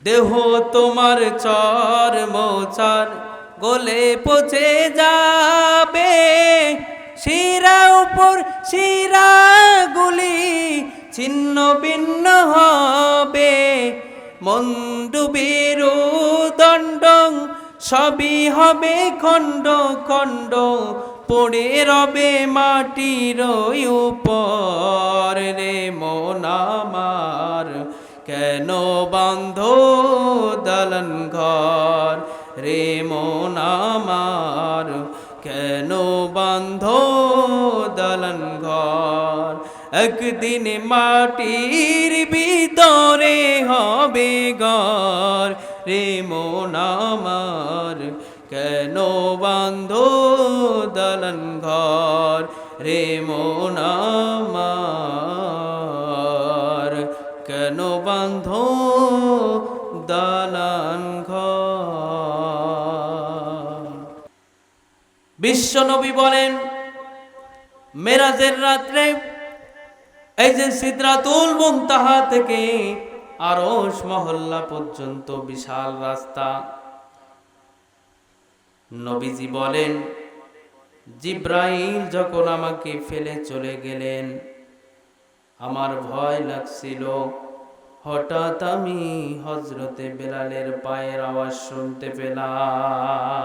দেহ তোমার চর্মচার গলে পচে যাবে, শিরা উপর শিরা গুলি ছিন্ন ভিন্ন হবে, মণ্ডুবের দণ্ড সবই হবে খণ্ড খণ্ড, পড়ে রবে মাটির উপর। রে মন আমার কেন বান্ধ দালান ঘর, রে মন আমার কেন বান্ধ দালান ঘর, একদিন মাটির ভিতরে হবে ঘর, রে মন আমার কেন বান্ধ দালান ঘর, রে মন আমার কেন বান্ধ দালান ঘর। বিশ্বনবী বলেন মেরাজের রাত্রে এই যে সিদরাতুল মুনতাহা থেকে আরশ মহল্লা পর্যন্ত বিশাল রাস্তা। নবীজি বলেন জিব্রাইল যখন আমাকে ফেলে চলে গেলেন আমার ভয় লাগছিল, হঠাৎ আমি হযরতে বেলালের পায়ের আওয়াজ শুনতে পেলাম।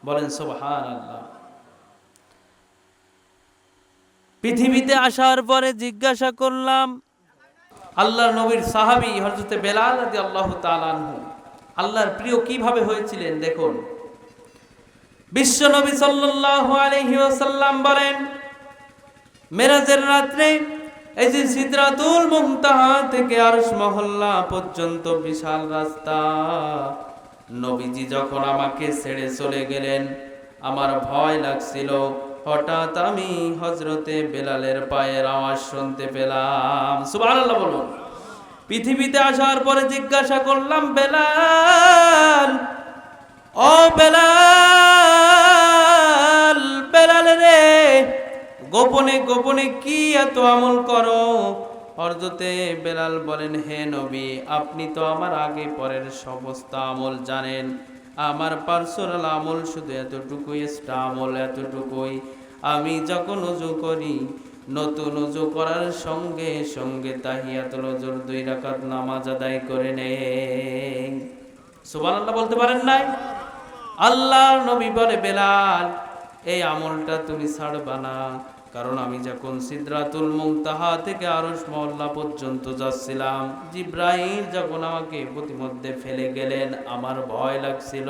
বলেন সুবহানাল্লাহ। পৃথিবীতে আসার পরে জিজ্ঞাসা করলাম, আল্লাহর নবীর সাহাবী হযরতে বেলাল রাদিয়াল্লাহু তাআলা আনহু আল্লাহর প্রিয় কিভাবে হয়েছিলেন দেখুন। বিশ্ব নবী সাল্লাল্লাহু আলাইহি ওয়াসাল্লাম বলেন মেরাজের রাত্রে এই যে সিদরাতুল মুনতাহা থেকে আরশ মহল্লা পর্যন্ত বিশাল রাস্তা, নবীজি যখন আমাকে ছেড়ে চলে গেলেন আমার ভয় লাগছিল, হঠাৎ আমি হযরতে বেলালের পায়ের আওয়াজ শুনতে পেলাম। সুবহানাল্লাহ বলুন। পৃথিবীতে আসার পরে জিজ্ঞাসা করলাম, বেলাল, ও বেলাল, বেলাল রে, গোপনে গোপনে কি এত আমল করো? হযরতে বেলাল বলেন, হে নবী, আপনি তো আমার আগে পরের সমস্ত আমল জানেন, আমার পার্সোনাল আমল শুধু এতটুকুই, এক্সট্রা আমল এতটুকুই। আমি যখন ওযু করি নতুন ওযু করার সঙ্গে সঙ্গে তাহিয়াতুল ওযুর 2 রাকাত নামাজ আদায় করে নেই। সুবহানাল্লাহ বলতে পারেন নাই? আল্লাহর নবী বলে, বেলাল এই আমলটা তুমি ছাড়বা না, কারণ আমি যখন সিদরাতুল মুনতাহা থেকে আরশ মহল্লা পর্যন্ত যাচ্ছিলাম, জিব্রাইল যখন আমাকে প্রতিমধ্যে ফেলে গেলেন আমার ভয় লাগছিল,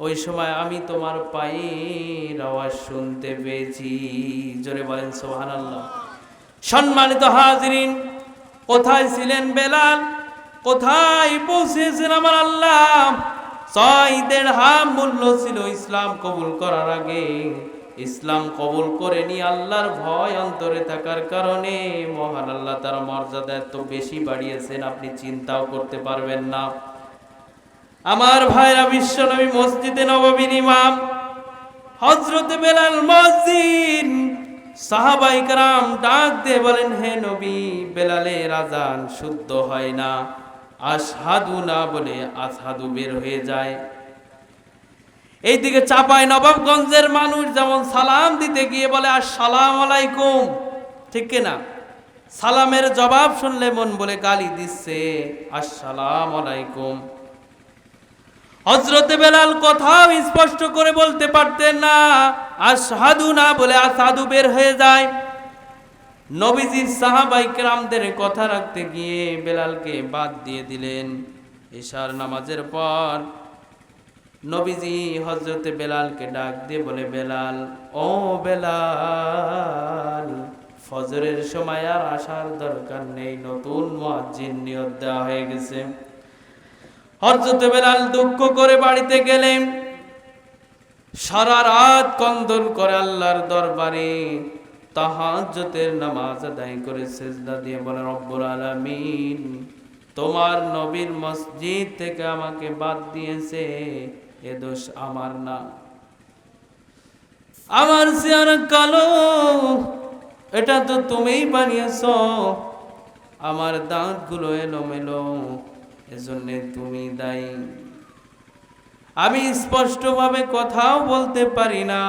ওই সময় আমি তোমার পায়ের আওয়াজ শুনতে পেয়েছি। জোরে বলেন সুবহানাল্লাহ। সম্মানিত হাজিরিন, কোথায় ছিলেন বেলাল? কোথায় পৌঁছেছেন আমার আল্লাহ? 6 দিরহাম মূল্য ছিল ইসলাম কবুল করার আগে। ইসলাম কবুল করে নি আল্লাহর ভয় অন্তরে থাকার কারণে মহান আল্লাহ তার মর্যাদা এত বেশি বাড়িয়েছেন আপনি চিন্তাও করতে পারবেন না। আমার ভাইরা, বিশ্বনবী মসজিদে নববীর ইমাম, হযরতে বেলাল মুয়াজ্জিন, সাহাবায়ে কেরাম ডাক দিয়ে বলেন, হে নবী, বেলালের আযান শুদ্ধ হয় না, আশহাদু না বলে আশহাদু বের হয়ে যায়। এইদিকে চাপায় নবাবগঞ্জের মানুষ যেমন সালাম দিতে গিয়ে বলে আসসালামু আলাইকুম, ঠিক কিনা? সালামের জবাব শুনলে মন বলে গালি দিচ্ছে, আসসালামু আলাইকুম। হযরতে বেলাল কথাও স্পষ্ট করে বলতে পারতেন না, আশহাদু না বলে আশহাদু বের হয়ে যায়। নবীজি সাহাবায়ে কেরামদের কথা রাখতে গিয়ে বেলালকে বাদ দিয়ে দিলেন। ইশার নামাজের পর নবীজি হযরতে বেলালকে ডাক দিয়ে বলে, বেলাল, ও বেলাল, ফজরের সময় আর আসার দরকার নেই, নতুন মুয়াজ্জিন নিয়োগ দেওয়া হয়ে গেছে। হযরতে বেলাল দুঃখ করে বাড়িতে গেলেন, সারা রাত কন্দন করে আল্লাহর দরবারে তাহাজ্জুদের নামাজ আদায় করে সিজদা দিয়ে বলে, রব্বুল আলামিন, তোমার নবীর মসজিদ থেকে আমাকে বাদ দিয়েছে, এ দোষ আমার না। আমার চেহারা কালো, এটা তো তুমিই বানিয়েছো। আমার দাঁতগুলো এলোমেলো, এজন্য তুমি দায়ী। আমি স্পষ্টভাবে কথাও বলতে পারি না,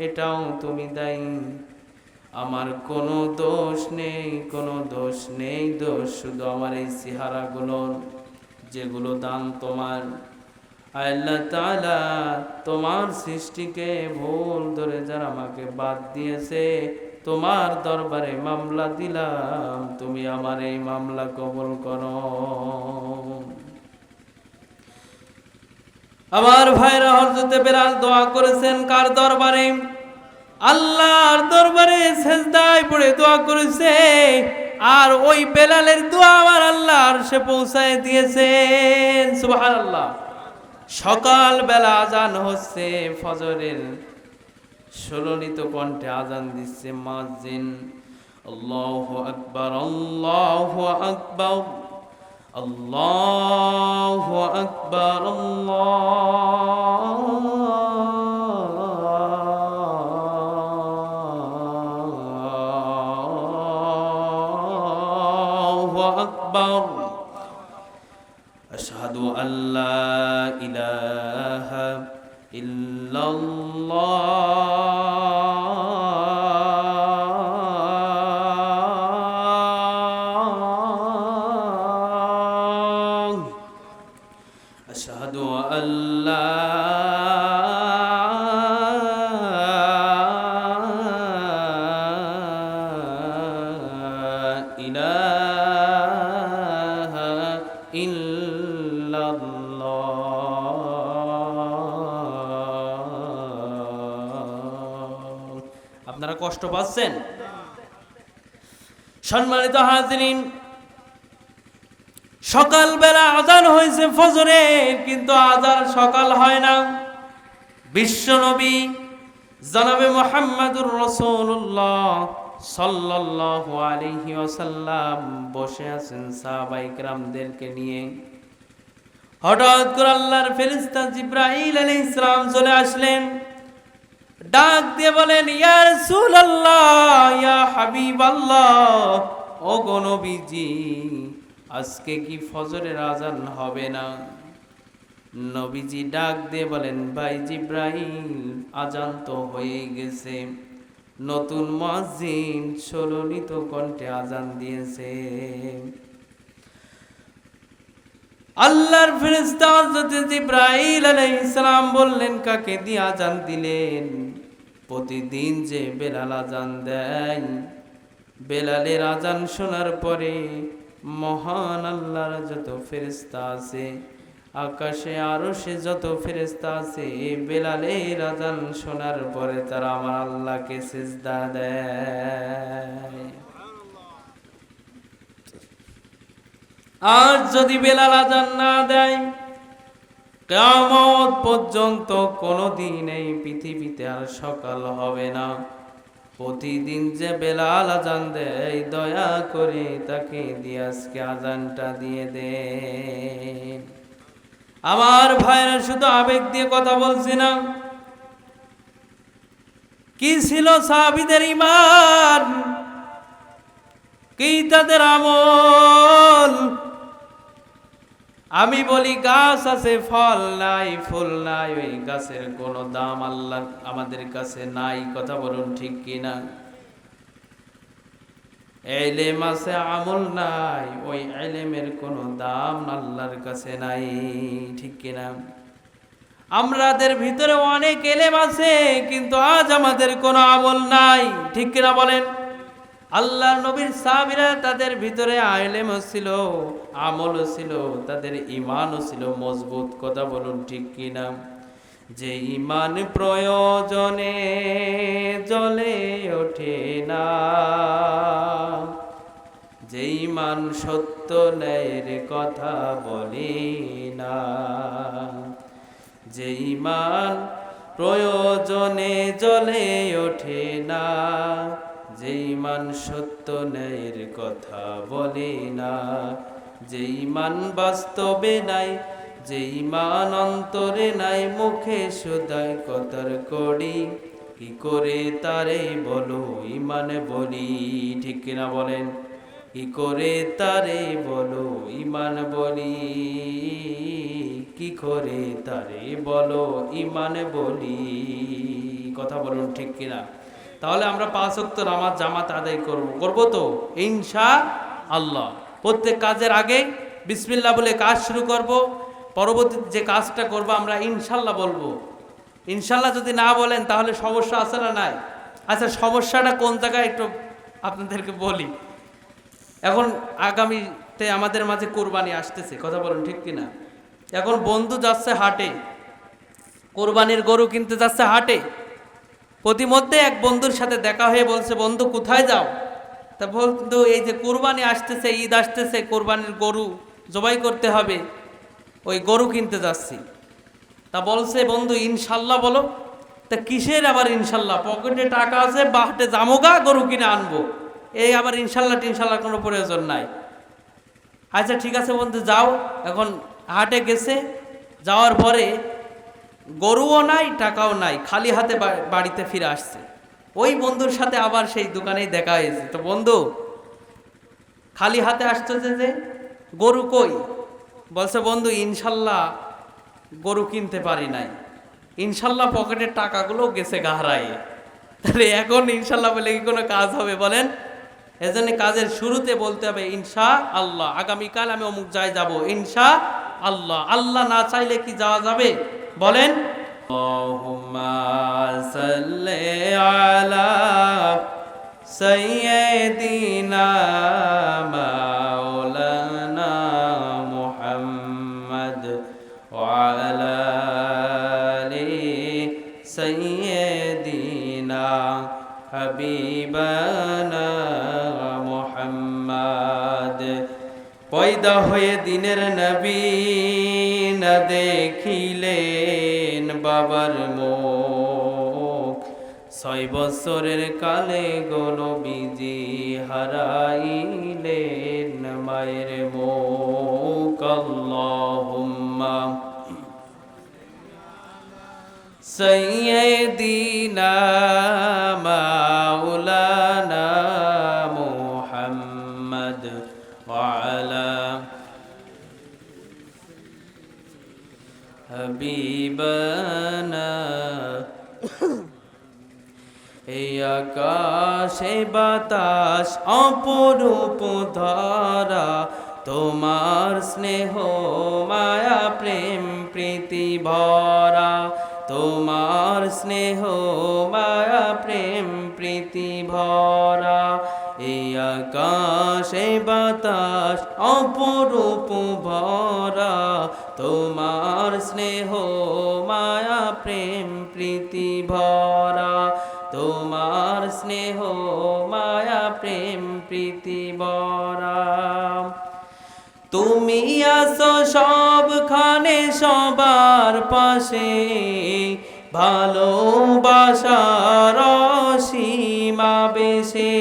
এটাও তুমি দায়ী। আমার কোনো দোষ নেই, কোনো দোষ নেই, দোষ শুধু আমার এই চেহারাগুলো, যেগুলো দান তোমার। আল্লাহ তাআলা তোমার সৃষ্টিকে ভুল ধরে যারা আমাকে বাদ দিয়েছে, তোমার দরবারে মামলা দিলাম, তুমি আমার এই মামলা কবুল করো। আমার ভাইরা, হযরতে বেলাল দোয়া করেছেন কার দরবারে? আল্লাহর দরবারে সেজদায় পড়ে দোয়া করেছে। আর ওই বেলালের দোয়া আমার আল্লাহ আরশে পৌঁছায় দিয়েছেন। সুবহানাল্লাহ। সকাল বেলা আজান হচ্ছে, ফজরের সুললিত কণ্ঠে আজান দিচ্ছে মুয়াজ্জিন। আল্লাহু আকবার, আল্লাহু আকবার, আল্লাহু আকবার, আল্লাহু আকবার। আশহাদু আল্লা ইলাহা ইল্লাল্লাহ, আশহাদু আল্লা ইলাহা ইল্লাল্লাহ। আপনারা কষ্ট পাচ্ছেন? সম্মানিত হাজিরিন, সকালবেলা আজান হয়েছে ফজরের, কিন্তু আজান সকাল হয় না। বিশ্বনবী জনাবে মুহাম্মদুর রাসূলুল্লাহ সাল্লাল্লাহু আলাইহি ওয়াসাল্লাম বসে আছেন সাহাবায়ে কেরামদেরকে নিয়ে। হঠাৎ করে আল্লাহর ফেরেশতা জিবরাইল আলাইহিস সালাম চলে আসলেন। ডাক দিয়ে বলেন, ইয়া রাসূলুল্লাহ, ইয়া হাবিবাল্লাহ, ও গো নবীজি, আজকে কি ফজরের আজান হবে না? নবীজি ডাক দিয়ে বলেন, ভাই জিবরাইল, আজান তো হয়ে গেছে। নতুন মুয়াজ্জিন সুললিত কণ্ঠে আজান দিয়েছে। আল্লাহর ফেরেশতা হযরত জিবরাইল আলাইহিস সালাম বললেন, কাকে দিয়ে আজান দিলেন? প্রতিদিন যে বেলাল আজান দেয়, বেলালের আজান শোনার পরে মহান আল্লাহর যত ফেরেশতা আছে, আকাশে আরশে যত ফেরেশতা আছে, বেলালের আজান শোনার পরে তারা আমার আল্লাহকে সিজদা দেয়। আর যদি বেলাল আজান না দেয়, কিয়ামত পর্যন্ত কোনোদিন এই পৃথিবীতে আর সকাল হবে না। প্রতিদিন যে বেলাল আজান দেয়, দয়া করে তাকে দিয়ে আজকে আজানটা দিয়ে দেন। আমার ভাইরা, শুধু আবেগ দিয়ে কথা বলছি না। কি ছিল সাহাবীদের ঈমান, কি তাদের আমল? আমি বলি, গাছ আছে, ফল নাই, ফুল নাই, ওই গাছের কোনো দাম আল্লাহ আমাদের কাছে নাই। কথা বলুন ঠিক কিনা? ইলম আছে, আমল নাই, ওই ইলমের কোনো দাম আল্লাহর কাছে নাই। ঠিক কিনা? আমাদের ভিতরে অনেক ইলম আছে, কিন্তু আজ আমাদের কোনো আমল নাই। ঠিক কিনা বলেন? আল্লাহর নবীর সাহাবীরা, তাদের ভিতরে ইলম ছিল, আমল ছিল, তাদের ঈমানও ছিল মজবুত। কথা বলুন ঠিক কিনা? যে ঈমান প্রয়োজনে জ্বলে ওঠে না, যে ঈমান সত্য ন্যায়ের কথা বলে না, যে ঈমান প্রয়োজনে জ্বলে ওঠে না, যে ঈমান সত্য ন্যায়ের কথা বলে না, যে ঈমান বাস্তবে নাই, যে ঈমান অন্তরে নাই, মুখে শুধাই কতর করি, কি করে তারে বলো ঈমান বলি। ঠিক কিনা বলেন? কি করে তারে বলো ঈমান বলি, কি করে তারে বলো ঈমান বলি। কথা বলুন ঠিক কিনা? তাহলে আমরা 5 ওয়াক্ত নামাজ জামাত আদায় করব তো ইনশাআল্লাহ। প্রত্যেক কাজের আগে বিসমিল্লাহ বলে কাজ শুরু করব। পরবর্তী যে কাজটা করব আমরা ইনশাআল্লাহ বলবো। ইনশাআল্লাহ যদি না বলেন তাহলে সমস্যা আছে না নাই? আচ্ছা, সমস্যাটা কোন জায়গায় একটু আপনাদেরকে বলি। এখন আগামীতে আমাদের মাঝে কোরবানি আসতেছে, কথা বলুন ঠিক কিনা? এখন বন্ধু যাচ্ছে হাটে, কোরবানির গরু কিনতে যাচ্ছে হাটে। প্রতিমধ্যে এক বন্ধুর সাথে দেখা হয়ে বলছে, বন্ধু কোথায় যাও? তা বন্ধু, এই যে কোরবানি আসতেছে, ঈদ আসতেছে, কোরবানির গরু জবাই করতে হবে, ওই গরু কিনতে যাচ্ছি। তা বলছে, বন্ধু ইনশাল্লাহ বলো। তা কিসের আবার ইনশাল্লাহ? পকেটে টাকা আছে, বাহাটে জামোগা গরু কিনে আনবো, এই আবার ইনশাল্লাহ টিনশাল্লাহ কোনো প্রয়োজন নাই। আচ্ছা ঠিক আছে বন্ধু, যাও। এখন হাটে গেছে, যাওয়ার পরে গরুও নাই, টাকাও নাই, খালি হাতে বাড়িতে ফিরে আসছে। ওই বন্ধুর সাথে আবার সেই দোকানেই দেখা হয়েছে। তো বন্ধু, খালি হাতে আসতেছে যে, গরু কই? বলছে, বন্ধু ইনশাল্লাহ গরু কিনতে পারি নাই, ইনশাল্লাহ পকেটের টাকাগুলো গেছে গাহরায়। তাহলে এখন ইনশাল্লাহ বলে কি কোনো কাজ হবে বলেন? এজন্য কাজের শুরুতে বলতে হবে ইনশা আল্লাহ। আগামীকাল আমি অমুক জায়গায় যাব, ইনশা আল্লাহ। আল্লাহ না চাইলে কি যাওয়া যাবে বলেন? আল্লাহুম্মা সাল্লি আলা সাইয়্যিদিনা মাওলানা মুহাম্মদ ওয়া আলা আলি সাইয়্যিদিনা হাবিবানা মুহাম্মদ। পয়দা হয়ে দিনের নবী না দেখিলেন বাবার মুখ, 6 বছরের কালে গো নবীজি হারাইলেন মায়ের মুখ। আল্লাহুম্মা সাইয়্যিদিনা মাওলানা মুহাম্মদ ওয়া আলা হাবিবানা। এই আকাশে বাতাস অপরূপ ধরা, তোমার স্নেহ মায়া প্রেম প্রীতি ভরা, তোমার স্নেহ মায়া প্রেম প্রীতি ভরা। এই আকাশে বাতাস অপরূপ ভরা, তোমার স্নেহ মায়া প্রেম প্রীতি ভরা, তোমার স্নেহ মায়া প্রেম প্রীতি ভরা। তুমি আছো সবখানে সবার পাশে, ভালোবাসার সীমা বেশে।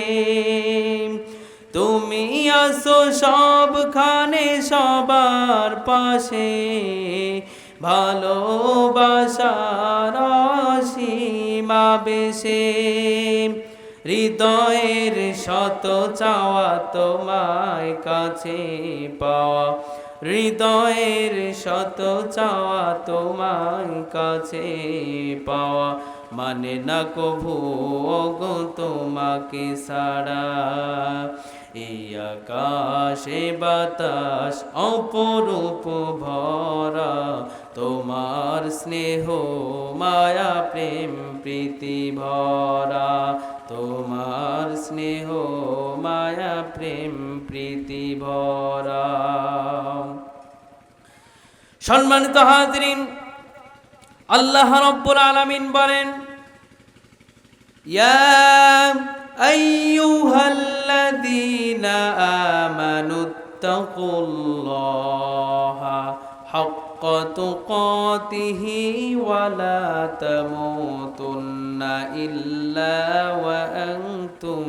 তুমি আছো সবখানে সবার পাশে, ভালোবাসার সীমা বেশে। হৃদয়ের শত চাওয়া তোমায় কাছে পাওয়া, হৃদয়ের শত চাওয়া তোমায় কাছে পাওয়া। মানে না কভু গো তোমাকে ছাড়া। এই আকাশে বাতাস অপরূপ ভরা, তোমার স্নেহ মায়া প্রেম প্রীতি ভরা, তোমার স্নেহ মায়া প্রেম প্রীতি ভরা। সম্মানিত হাজরিন, আল্লাহ রাব্বুল আলামিন বলেন, ইয়া আইয়ুহাল্লাযীনা আমানুত্তাকুল্লাহা হাক্কা তুকাতিহি ওয়া লা তামুতুন্না ইল্লা ওয়া আনতুম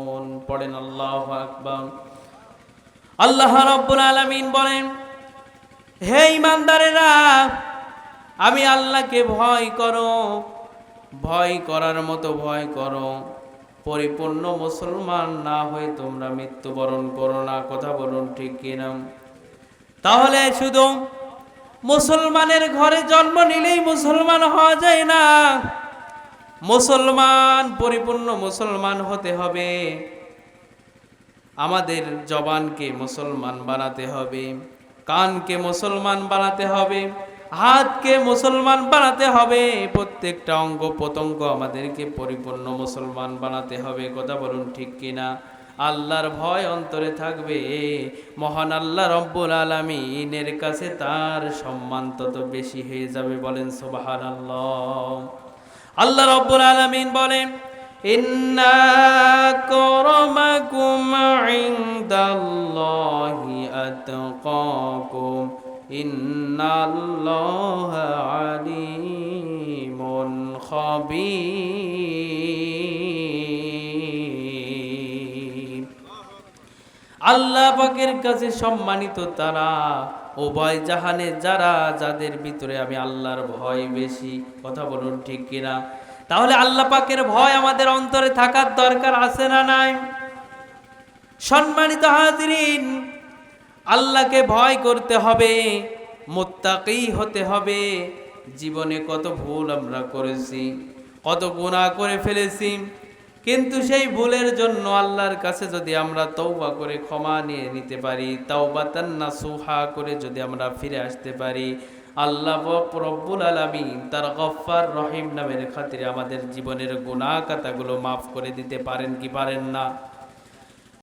মুসলিমুন। পড়েন আল্লাহু আকবার। আল্লাহ রাব্বুল আলামিন বলেন, হে ঈমানদারেরা, আমি আল্লাহকে ভয় করো, ভয় করার মতো ভয় করো, পরিপূর্ণ মুসলমান না হয়ে তোমরা মৃত্যুবরণ করো না। কথা বলুন ঠিক কিনা? তাহলে শুধু মুসলমানের ঘরে জন্ম নিলেই মুসলমান হওয়া যায় না। মুসলমান, পরিপূর্ণ মুসলমান হতে হবে। আমাদের জবানকে মুসলমান বানাতে হবে, কানকে মুসলমান বানাতে হবে, হাতকে মুসলমান বানাতে হবে, প্রত্যেকটা অঙ্গ প্রত্যঙ্গ আমাদেরকে পরিপূর্ণ মুসলমান বানাতে হবে। কথা বলুন ঠিক কিনা? আল্লাহর ভয় অন্তরে থাকবে, মহান আল্লাহ রব্বুল আলামিনের কাছে তার সম্মান তত বেশি হয়ে যাবে। বলেন সুবহানাল্লাহ। আল্লাহ রব্বুল আলামিন বলেন, ইন্না আকরামাকুম ইনদাল্লাহি আতকাকুম ইন্নাল্লাহা আলিমুন খাবীর। আল্লাহ পাকের কাছে সম্মানিত তারা, উভয় জাহানে যারা, যাদের ভিতরে আমি আল্লাহর ভয় বেশি। কথা বলুন ঠিক কিনা? তাহলে আল্লাহ পাকের ভয় আমাদের অন্তরে থাকার দরকার আছে না নাই? সম্মানিত হাজিরিন, আল্লাহকে ভয় করতে হবে, মুত্তাকি হতে হবে। জীবনে কত ভুল আমরা করেছি, কত গুনাহ করে ফেলেছি, কিন্তু সেই ভুলের জন্য আল্লাহর কাছে যদি আমরা তওবা করে ক্ষমা নিয়ে নিতে পারি, তাওবাতান নাসুহা করে যদি আমরা ফিরে আসতে পারি, আল্লাহ রব্বুল আলামিন তার গফফার রহিম নামের খাতিরে আমাদের জীবনের গুনাহ খাতাগুলো মাফ করে দিতে পারেন কি পারেন না?